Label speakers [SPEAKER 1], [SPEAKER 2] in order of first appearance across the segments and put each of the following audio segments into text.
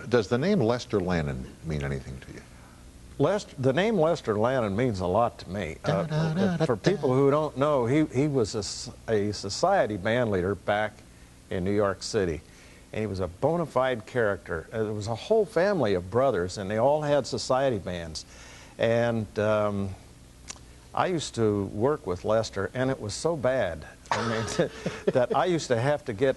[SPEAKER 1] Does the name Lester Lannon mean anything to you?
[SPEAKER 2] The name Lester Lannon means a lot to me. For people who don't know, he was a society band leader back in New York City. And he was a bona fide character. There was a whole family of brothers, and they all had society bands. And I used to work with Lester, and it was so bad. I mean, that I used to have to get,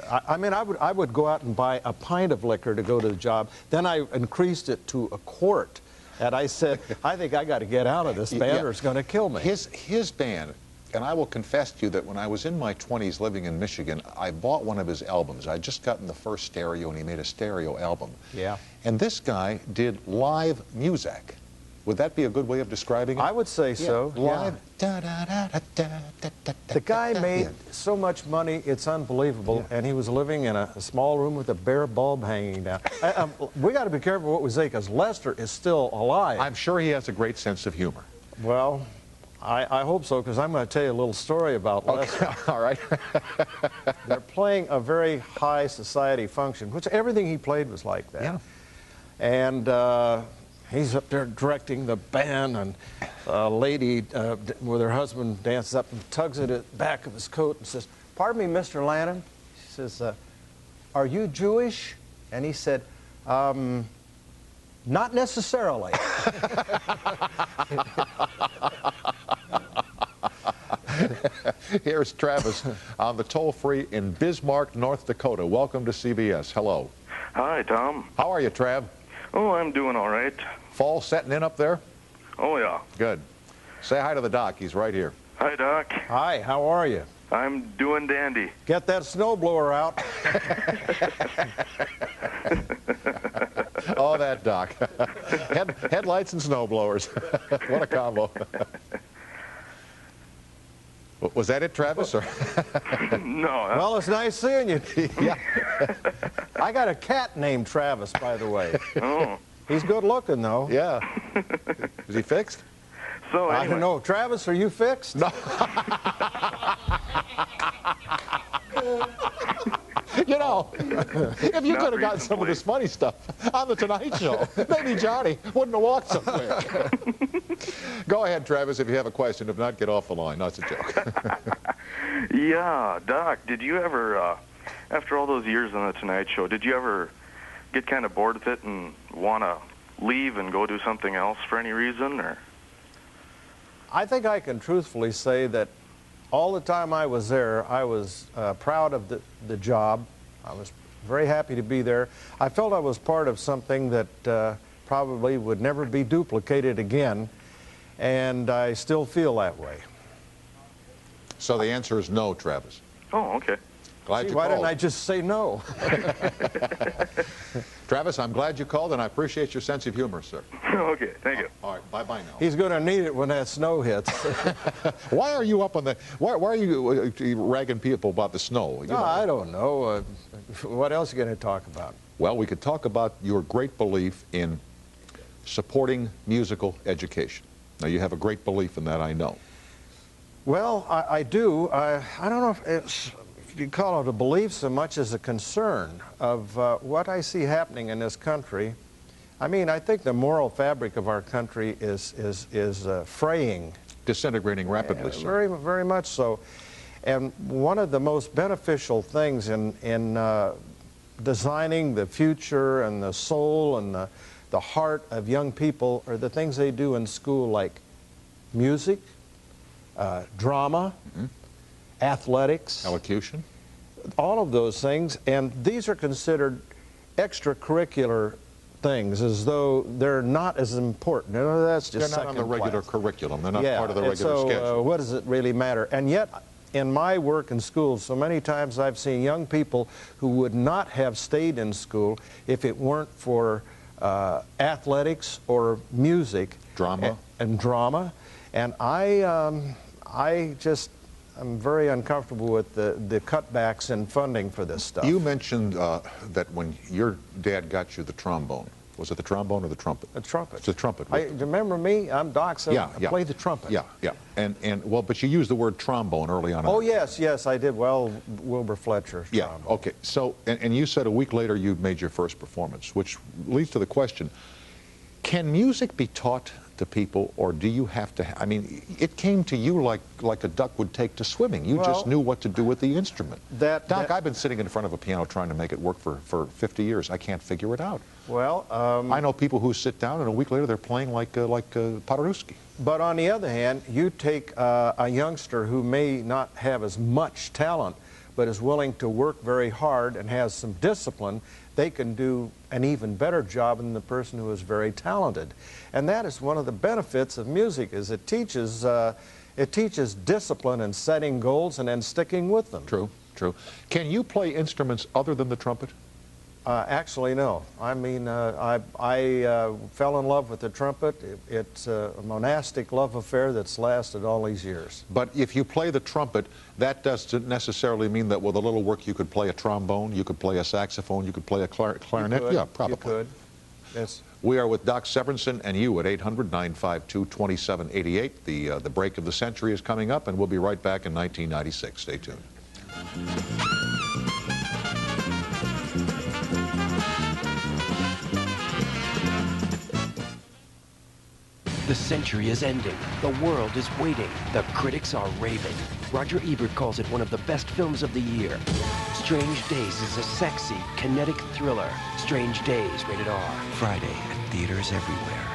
[SPEAKER 2] I would go out and buy a pint of liquor to go to the job. Then I increased it to a quart. And I said, I think I got to get out of this band or it's going to kill me.
[SPEAKER 1] His band, and I will confess to you that when I was in my 20s living in Michigan, I bought one of his albums. I'd just gotten the first stereo, and he made a stereo album.
[SPEAKER 2] Yeah.
[SPEAKER 1] And this guy did live music. Would that be a good way of describing it?
[SPEAKER 2] I would say so.
[SPEAKER 1] Live.
[SPEAKER 2] Yeah. The guy made so much money, it's unbelievable, and he was living in a small room with a bare bulb hanging down. We got to be careful what we say, because Lester is still alive.
[SPEAKER 1] I'm sure he has a great sense of humor.
[SPEAKER 2] Well, I hope so, because I'm going to tell you a little story about Lester.
[SPEAKER 1] All right.
[SPEAKER 2] They're playing a very high society function, which everything he played was like that.
[SPEAKER 1] Yeah.
[SPEAKER 2] And he's up there directing the band, and a lady with her husband dances up and tugs at the back of his coat and says, "Pardon me, Mr. Lannon." She says, "Are you Jewish?" And he said, "Not necessarily."
[SPEAKER 1] Here's Travis on the toll-free in Bismarck, North Dakota. Welcome to CBS. Hello.
[SPEAKER 3] Hi, Tom.
[SPEAKER 1] How are you, Trav?
[SPEAKER 3] Oh, I'm doing all right.
[SPEAKER 1] Fall setting in up there?
[SPEAKER 3] Oh, yeah.
[SPEAKER 1] Good. Say hi to the doc. He's right here.
[SPEAKER 3] Hi, Doc.
[SPEAKER 2] Hi, how are you?
[SPEAKER 3] I'm doing dandy.
[SPEAKER 2] Get that snowblower out.
[SPEAKER 1] Oh, that doc. Headlights and snowblowers. What a combo. Was that it, Travis? Or?
[SPEAKER 3] No.
[SPEAKER 1] Well, it's nice seeing you. Yeah.
[SPEAKER 2] I got a cat named Travis, by the way.
[SPEAKER 3] Oh.
[SPEAKER 2] He's good looking, though.
[SPEAKER 1] Yeah. Is he fixed?
[SPEAKER 3] So anyway.
[SPEAKER 2] I don't know. Travis, are you fixed?
[SPEAKER 1] No. You know, if you could have gotten some of this funny stuff on the Tonight Show, maybe Johnny wouldn't have walked so quick. Go ahead, Travis, if you have a question. If not, get off the line. No, it's a joke.
[SPEAKER 3] Yeah, Doc, did you ever, after all those years on the Tonight Show, did you ever get kind of bored with it and want to leave and go do something else for any reason, or?
[SPEAKER 2] I think I can truthfully say that all the time I was there, I was proud of the job. I was very happy to be there. I felt I was part of something that probably would never be duplicated again, and I still feel that way.
[SPEAKER 1] So the answer is no, Travis.
[SPEAKER 3] Oh, okay.
[SPEAKER 1] Glad you
[SPEAKER 2] why
[SPEAKER 1] called.
[SPEAKER 2] didn't I just say no?
[SPEAKER 1] Travis, I'm glad you called, and I appreciate your sense of humor, sir.
[SPEAKER 3] Okay, thank you.
[SPEAKER 1] All right, bye-bye now.
[SPEAKER 2] He's going to need it when that snow hits.
[SPEAKER 1] Why are you up on the... Why are you ragging people about the snow? You know.
[SPEAKER 2] I don't know. What else are you going to talk about?
[SPEAKER 1] Well, we could talk about your great belief in supporting musical education. Now, you have a great belief in that, I know.
[SPEAKER 2] Well, I do. I don't know if you call it a belief so much as a concern of what I see happening in this country. I mean, I think the moral fabric of our country is fraying.
[SPEAKER 1] Disintegrating rapidly, sir.
[SPEAKER 2] Very, very much so. And one of the most beneficial things in designing the future and the soul and the heart of young people are the things they do in school, like music, drama, athletics,
[SPEAKER 1] elocution,
[SPEAKER 2] all of those things. And these are considered extracurricular things, as though they're not as important. You know, that's just
[SPEAKER 1] they're not on the regular curriculum. They're not part of the regular schedule.
[SPEAKER 2] What does it really matter? And yet, in my work in schools, so many times I've seen young people who would not have stayed in school if it weren't for athletics or music,
[SPEAKER 1] drama,
[SPEAKER 2] and drama. And I just am very uncomfortable with the cutbacks in funding for this stuff.
[SPEAKER 1] You mentioned that when your dad got you the trombone, Was it the trombone or the trumpet?
[SPEAKER 2] The trumpet.
[SPEAKER 1] It's the trumpet.
[SPEAKER 2] Remember me? I'm Doc Severinsen.
[SPEAKER 1] Yeah.
[SPEAKER 2] I play the trumpet.
[SPEAKER 1] Yeah. Well, but you used the word trombone early on.
[SPEAKER 2] Oh, yes, I did. Well, Wilbur Fletcher's trombone.
[SPEAKER 1] Yeah, okay. So, and you said a week later you made your first performance, which leads to the question, can music be taught to people, or do you have to, I mean, it came to you like a duck would take to swimming. You just knew what to do with the instrument. Doc, I've been sitting in front of a piano trying to make it work for 50 years. I can't figure it out.
[SPEAKER 2] Well,
[SPEAKER 1] I know people who sit down and a week later they're playing like Paderewski.
[SPEAKER 2] But on the other hand, you take a youngster who may not have as much talent, but is willing to work very hard and has some discipline, they can do an even better job than the person who is very talented. And that is one of the benefits of music, is it teaches discipline and setting goals and then sticking with them.
[SPEAKER 1] True. Can you play instruments other than the trumpet?
[SPEAKER 2] Actually, no. I mean, I fell in love with the trumpet. It's a monastic love affair that's lasted all these years.
[SPEAKER 1] But if you play the trumpet, that doesn't necessarily mean that with a little work you could play a trombone, you could play a saxophone, you could play a clarinet. Yeah, probably.
[SPEAKER 2] You could. Yes.
[SPEAKER 1] We are with Doc Severinsen and you at 800-952-2788. The break of the century is coming up, and we'll be right back in 1996. Stay tuned.
[SPEAKER 4] The century is ending. The world is waiting. The critics are raving. Roger Ebert calls it one of the best films of the year. Strange Days is a sexy, kinetic thriller. Strange Days, rated R.
[SPEAKER 5] Friday at theaters everywhere.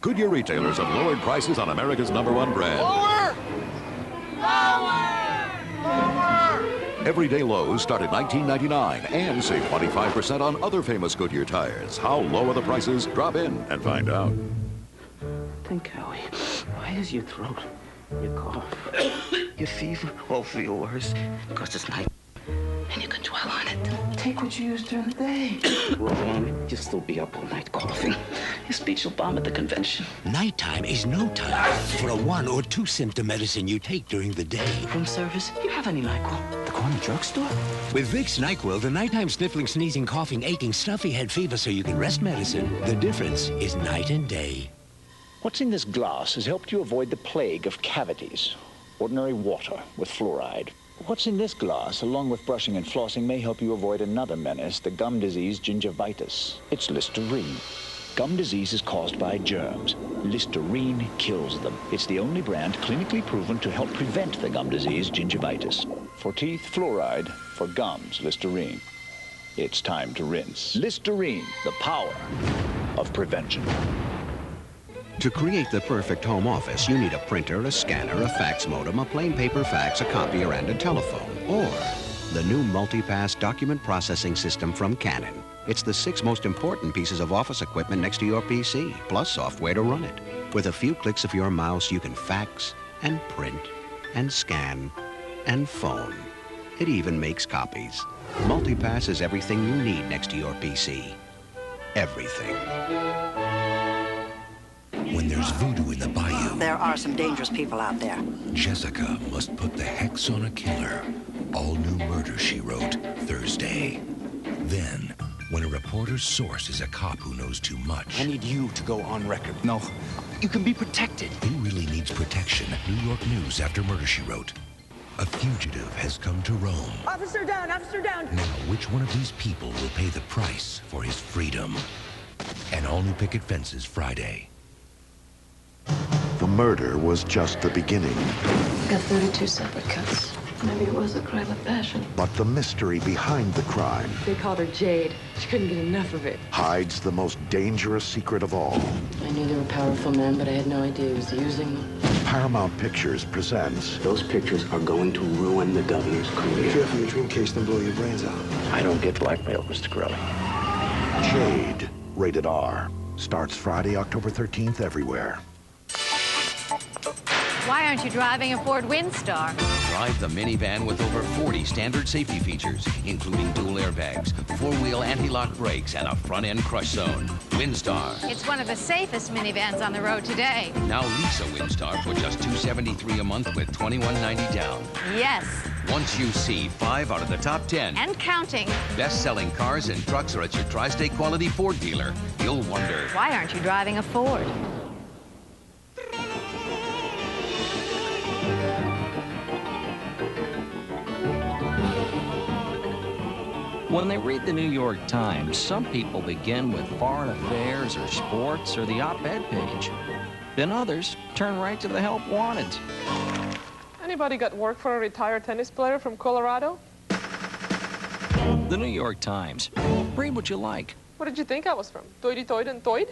[SPEAKER 6] Goodyear retailers have lowered prices on America's #1 brand.
[SPEAKER 7] Lower! Lower! Lower!
[SPEAKER 6] Everyday lows start at $19.99 and save 25% on other famous Goodyear tires. How low are the prices? Drop in and find out.
[SPEAKER 8] Think, Howie, why is your throat, your cough, your fever all feel worse? Because it's night, and you can dwell on it. Take what you use during the day. Well, then, you'll still be up all night coughing. Your speech will bomb at the convention.
[SPEAKER 5] Nighttime is no time for a 1 or 2 symptom medicine you take during the day.
[SPEAKER 8] Room service, you have any NyQuil? The corner drugstore?
[SPEAKER 5] With Vicks NyQuil, the nighttime sniffling, sneezing, coughing, aching, stuffy head fever so you can rest medicine. The difference is night and day.
[SPEAKER 9] What's in this glass has helped you avoid the plague of cavities. Ordinary water with fluoride. What's in this glass, along with brushing and flossing, may help you avoid another menace, the gum disease gingivitis. It's Listerine. Gum disease is caused by germs. Listerine kills them. It's the only brand clinically proven to help prevent the gum disease gingivitis. For teeth, fluoride. For gums, Listerine. It's time to rinse. Listerine, the power of prevention.
[SPEAKER 5] To create the perfect home office, you need a printer, a scanner, a fax modem, a plain paper fax, a copier, and a telephone. Or the new multi-pass document processing system from Canon. It's the 6 most important pieces of office equipment next to your PC, plus software to run it. With a few clicks of your mouse, you can fax and print and scan and phone. It even makes copies. Multi-pass is everything you need next to your PC. Everything. When there's voodoo in the bayou,
[SPEAKER 10] there are some dangerous people out there.
[SPEAKER 5] Jessica must put the hex on a killer. All new Murder, She Wrote, Thursday. Then, when a reporter's source is a cop who knows too much.
[SPEAKER 11] I need you to go on record. No, you can be protected.
[SPEAKER 5] Who really needs protection? New York News after Murder, She Wrote. A fugitive has come to Rome.
[SPEAKER 10] Officer down, officer down.
[SPEAKER 5] Now, which one of these people will pay the price for his freedom? An all-new picket fences Friday.
[SPEAKER 12] The murder was just the beginning.
[SPEAKER 13] Got 32 separate cuts. Maybe it was a crime of passion.
[SPEAKER 12] But the mystery behind the crime.
[SPEAKER 13] They called her Jade. She couldn't get enough of it.
[SPEAKER 12] Hides the most dangerous secret of all.
[SPEAKER 13] I knew they were powerful men, but I had no idea he was using them.
[SPEAKER 12] Paramount Pictures presents.
[SPEAKER 8] Those pictures are going to ruin the governor's career.
[SPEAKER 14] Careful, your dream case, then blow your brains out.
[SPEAKER 8] I don't get blackmailed, Mr. Crowley.
[SPEAKER 12] Jade, rated R. Starts Friday, October 13th everywhere.
[SPEAKER 15] Why aren't you driving a Ford Windstar?
[SPEAKER 5] Drive the minivan with over 40 standard safety features, including dual airbags, four-wheel anti-lock brakes, and a front-end crush zone. Windstar.
[SPEAKER 7] It's one of the safest minivans on the road today.
[SPEAKER 5] Now lease a Windstar for just $273 a month with $21.90 down.
[SPEAKER 7] Yes.
[SPEAKER 5] Once you see 5 out of the top 10
[SPEAKER 7] and counting
[SPEAKER 5] best-selling cars and trucks are at your Tri-State Quality Ford dealer, you'll wonder,
[SPEAKER 7] why aren't you driving a Ford?
[SPEAKER 15] When they read the New York Times, some people begin with foreign affairs or sports or the op-ed page. Then others turn right to the help wanted.
[SPEAKER 16] Anybody got work for a retired tennis player from Colorado?
[SPEAKER 15] The New York Times. Read what you like.
[SPEAKER 16] What did you think I was from? Toity Toyd and Toyd?